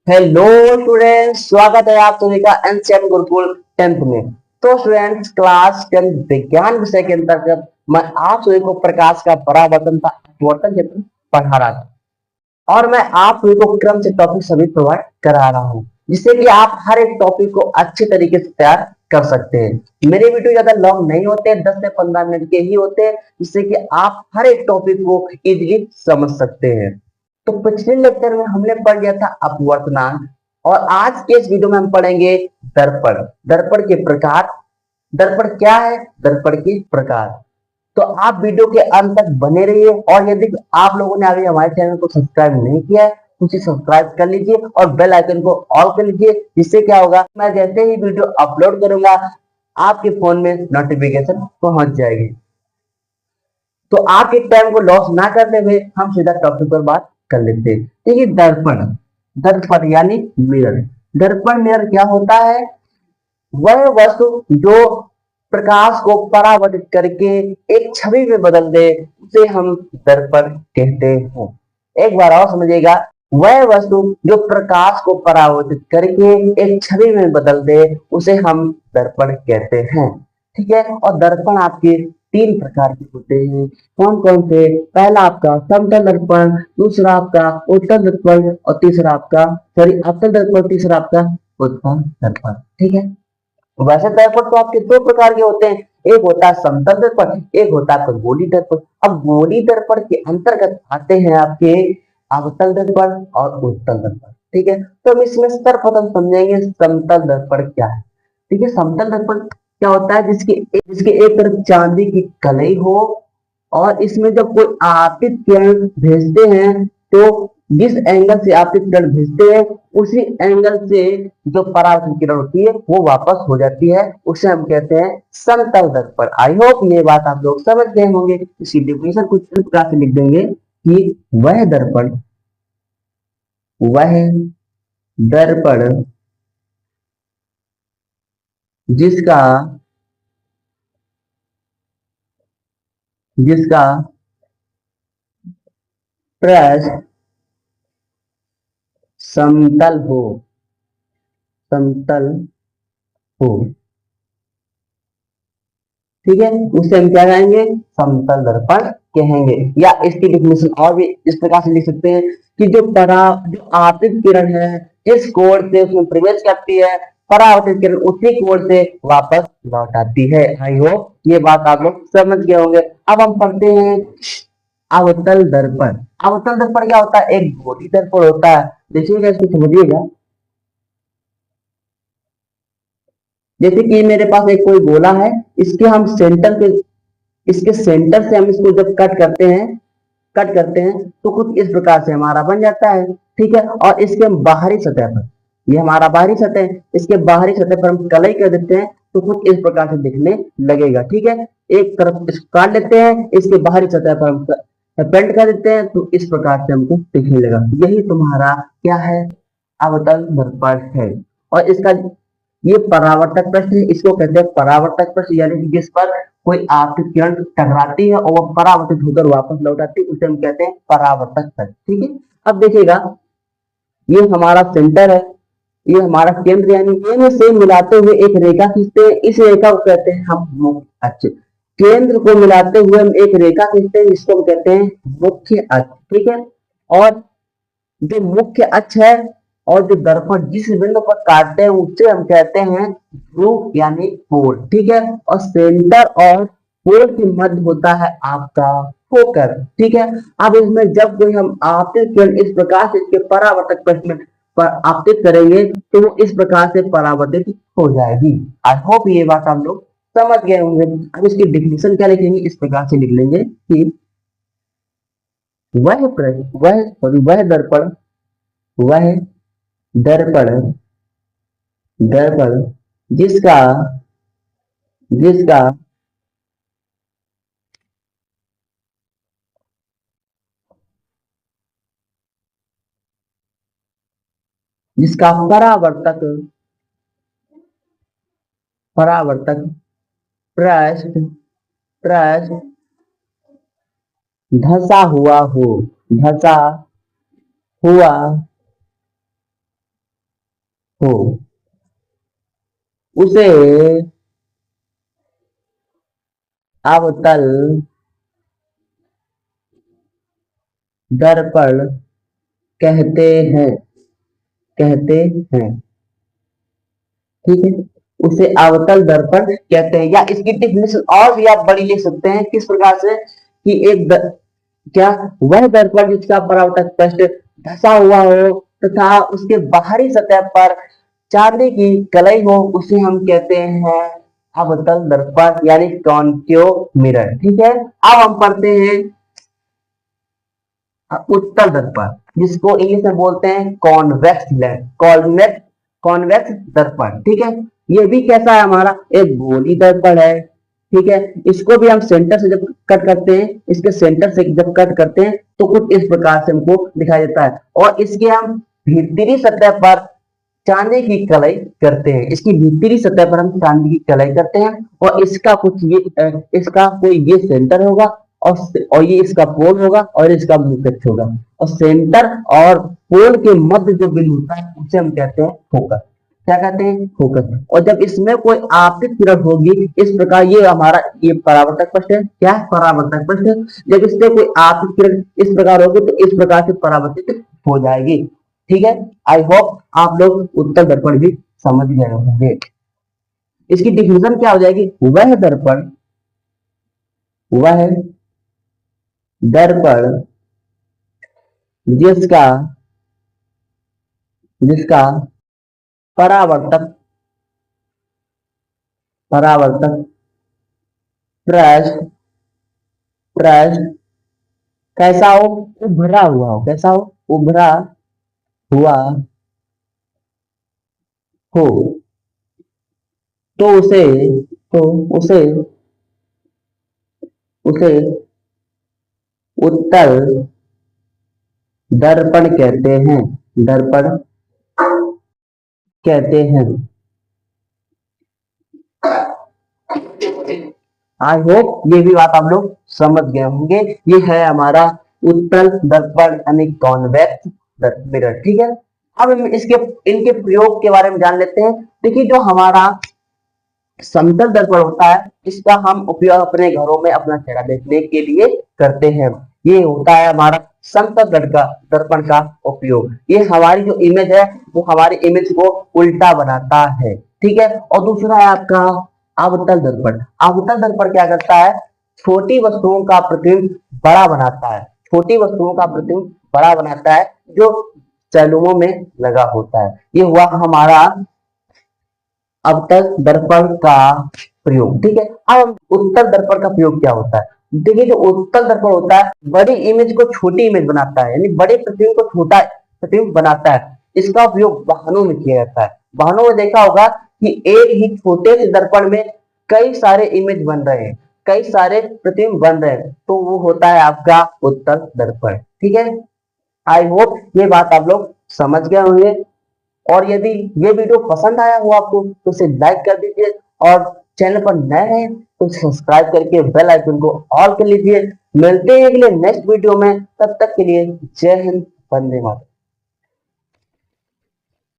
Hello students, स्वागत है आप सभी का एनसीएम गुरुकुल 10th में। तो स्टूडेंट्स, क्लास 10 विज्ञान विषय के अंतर्गत मैं आप सभी को प्रकाश का परावर्तन का अपवर्तन क्षेत्र पढ़ा रहा था और मैं आप सभी को क्रम से टॉपिक सभी प्रोवाइड करा रहा हूँ, जिससे कि आप हर एक टॉपिक को अच्छे तरीके से तैयार कर सकते हैं। मेरे वीडियो ज्यादा लॉन्ग नहीं होते, 10 से 15 मिनट के ही होते हैं, जिससे कि आप हर एक टॉपिक को इजीली समझ सकते हैं। तो पिछले लेक्चर में हमने पढ़ लिया था अपवर्तनांक, और आज के इस वीडियो में हम पढ़ेंगे दर्पण। दर्पण के प्रकार। दर्पण क्या है? दर्पण के प्रकार। तो आप वीडियो के अंत तक बने रहिए, और यदि आप लोगों ने अभी हमारे चैनल को सब्सक्राइब नहीं किया है तो उसे सब्सक्राइब कर लीजिए और बेल आइकन को ऑल कर लीजिए। जिससे क्या होगा, मैं जैसे ही वीडियो अपलोड करूंगा आपके फोन में नोटिफिकेशन पहुंच जाएगी। तो आप एक टाइम को लॉस ना करते हुए हम सीधा टॉपिक पर बात कर लेते हैं। देखिए, दर्पण। दर्पण यानी मिरर। दर्पण मिरर क्या होता है? वह वस्तु जो प्रकाश को परावर्तित करके एक छवि में बदल दे, उसे हम दर्पण कहते हैं। एक बार और समझिएगा। वह वस्तु जो प्रकाश को परावर्तित करके एक छवि में बदल दे, उसे हम दर्पण कहते हैं। ठीक है। और दर्पण आपके तीन प्रकार के होते हैं। कौन कौन से? पहला आपका समतल दर्पण, दूसरा आपका उत्तल दर्पण, और तीसरा आपका सॉरी अवतल दर्पण, तीसरा आपका उत्तल दर्पण। ठीक है। वैसे दर्पण तो आपके दो प्रकार के होते हैं। एक होता है समतल दर्पण, एक होता है आपका गोलीय दर्पण। अब गोलीय दर्पण के अंतर्गत आते हैं आपके अवतल दर्पण और उत्तल दर्पण। ठीक है। तो हम इसमें सर्वप्रथम समझेंगे समतल दर्पण क्या है। ठीक है। समतल दर्पण क्या होता है? जिसके एक तरफ चांदी की कलई हो, और इसमें जब कोई आपतित किरण भेजते हैं तो जिस एंगल से आपतित किरण भेजते हैं उसी एंगल से जो परावर्तित किरण होती है वो वापस हो जाती है, उसे हम कहते हैं समतल दर्पण। आई होप ये बात आप लोग समझ गए होंगे। इसकी डिफिनेशन कुछ इस प्रकार से लिख देंगे कि वह दर्पण वह दर्पण जिसका जिसका पृष्ठ समतल हो, समतल हो। ठीक है। उसे हम क्या कहेंगे? समतल दर्पण कहेंगे। या इसकी डिफिनेशन और भी इस प्रकार से लिख सकते हैं कि जो आपतित किरण है जिस कोण से उसमें प्रवेश करती है, परावर्तित किरण उसी कोण से वापस लौट आती है। आई होप ये बात आप लोग समझ गए होंगे। अब हम पढ़ते हैं अवतल दर्पण। अवतल दर्पण क्या होता है? एक गोलीय दर्पण होता है। देखिएगा, इसको समझिएगा। जैसे कि मेरे पास एक कोई गोला है, इसके हम सेंटर पे इसके सेंटर से हम इसको जब कट करते हैं तो कुछ इस प्रकार से हमारा बन जाता है। ठीक है। और इसके बाहरी सतह पर, ये हमारा बाहरी सतह है, इसके बाहरी सतह पर हम कलई कर देते हैं तो कुछ इस प्रकार से दिखने लगेगा। ठीक है। एक तरफ इसको काट लेते हैं, इसके बाहरी सतह पर हम पेंट कर देते हैं तो इस प्रकार से हमको दिखने लगा। यही तुम्हारा क्या है? अवतल दर्पण है। और इसका ये परावर्तक प्रश्न है, इसको कहते हैं परावर्तक प्रश्न, यानी कि जिस पर कोई आपकी किरण टकराती है और वो परावर्तित होकर वापस लौट आती है, उसे हम कहते हैं परावर्तक प्रश्न। ठीक है। अब देखिएगा, ये हमारा सेंटर है, ये हमारा केंद्र, यानी ये में से मिलाते हुए एक रेखा खींचते हैं, इस रेखा को कहते हैं हम मुख्य अक्ष। केंद्र को मिलाते हुए हम एक रेखा खींचते हैं, जिसको हम कहते हैं मुख्य अक्ष। ठीक है। और जो मुख्य अक्ष है और जो दर्पण जिस बिंदु पर काटते हैं उसे हम कहते हैं ध्रुव यानी पोल। ठीक है। और सेंटर और पोल के मध्य होता है आपका फोकस। ठीक है। अब इसमें जब कोई हम आपतित किरण इस प्रकार से इसके परावर्तक प्रश्न पर आपतित करेंगे तो वो इस प्रकार से परावर्तित हो जाएगी। आई होप ये बात हम लोग समझ गए होंगे। अब इसकी डिफिनेशन क्या लिखेंगे? इस प्रकार से लिख लेंगे कि वह दर्पण वह दर्पण दर्पण जिसका जिसका जिसका परावर्तक पृष्ठ पृष्ठ धसा हुआ हो, धसा हुआ हो उसे अवतल दर्पण कहते हैं, कहते हैं। ठीक है, उसे अवतल दर्पण कहते हैं, या इसकी डेफिनेशन और भी आप बड़ी लिख सकते हैं किस प्रकार से कि क्या वह दर्पण जिसका परावर्तक पृष्ठ धसा हुआ हो तथा उसके बाहरी सतह पर चांदी की कलई हो, उसे हम कहते हैं अवतल दर्पण यानी कॉन्केव मिरर। ठीक है, अब हम पढ़ते हैं उत्तल दर्पण, जिसको इंग्लिश में बोलते हैं कॉन्वेक्स लेंस, कॉन्वेक्स कॉन्वेक्स दर्पण। ठीक है, ये भी कैसा है, हमारा एक गोली दर्पण है। ठीक है, इसको भी हम सेंटर से जब कट करते हैं, इसके सेंटर से जब कट करते हैं तो कुछ इस प्रकार से हमको दिखाई देता है, और इसके हम भीतरी सतह पर चांदी की कलाई करते हैं, इसकी भीतरी सतह पर हम चांदी की कलाई करते हैं, और इसका कुछ ये इसका कोई ये सेंटर होगा, और ये इसका पोल होगा और इसका म्यूटेक्स होगा, और सेंटर और पोल के मध्य जो बिंदु होता है उसे हम कहते हैं फोकस। क्या कहते हैं, फोकस। और जब इसमें कोई आपतित किरण होगी, इस प्रकार ये हमारा ये परावर्तक पृष्ठ है, क्या परावर्तक पृष्ठ, जब इसमें कोई आपतित किरण इस प्रकार होगी तो इस प्रकार से परावर्तित हो जाएगी। ठीक है, आई होप आप लोग उत्तर दर्पण भी समझ गए होंगे। इसकी डिफिनेशन क्या हो जाएगी, वह दर्पण, वह दर्पण जिसका जिसका परावर्तक परावर्तक पृष्ठ पृष्ठ कैसा हो, उभरा हुआ हो, कैसा हो, उभरा हुआ हो, तो उसे तो उसे उसे उत्तल दर्पण कहते हैं, दर्पण कहते हैं। आई होप ये भी बात आप लोग समझ गए होंगे। ये है हमारा उत्तल दर्पण यानी कॉन्वेक्स मिरर। ठीक है, अब हम इसके इनके प्रयोग के बारे में जान लेते हैं। देखिए, जो हमारा समतल दर्पण होता है, इसका हम उपयोग अपने घरों में अपना चेहरा देखने के लिए करते हैं। ये होता है हमारा समतल दर्पण का उपयोग। ये हमारी जो इमेज है वो हमारी इमेज को उल्टा बनाता है। ठीक है, और दूसरा है आपका अवतल दर्पण। अवतल दर्पण क्या करता है, छोटी वस्तुओं का प्रतिबिंब बड़ा बनाता है, छोटी वस्तुओं का प्रतिबिंब बड़ा बनाता है जो सैलूनों में लगा होता है। ये हुआ हमारा अवतल दर्पण का प्रयोग। ठीक है, अब उत्तल दर्पण का प्रयोग क्या होता है। देखिए, जो उत्तल दर्पण होता है बड़ी इमेज को छोटी इमेज बनाता है, यानी बड़े प्रतिबिंब को छोटा प्रतिबिंब बनाता है। इसका उपयोग वाहनों में किया जाता है। वाहनों में देखा होगा कि एक ही छोटे से दर्पण में कई सारे इमेज बन रहे हैं, कई सारे प्रतिबिंब बन रहे हैं, तो वो होता है आपका उत्तल दर्पण। ठीक है, आई होप ये बात आप लोग समझ गए होंगे। और यदि ये वीडियो पसंद आया हो आपको तो इसे लाइक कर दीजिए, और चैनल पर नए हैं तो सब्सक्राइब करके बेल आइकन को ऑल कर लीजिए। मिलते हैं अगले नेक्स्ट वीडियो में, तब तक के लिए जय हिंद, वंदे मातरम।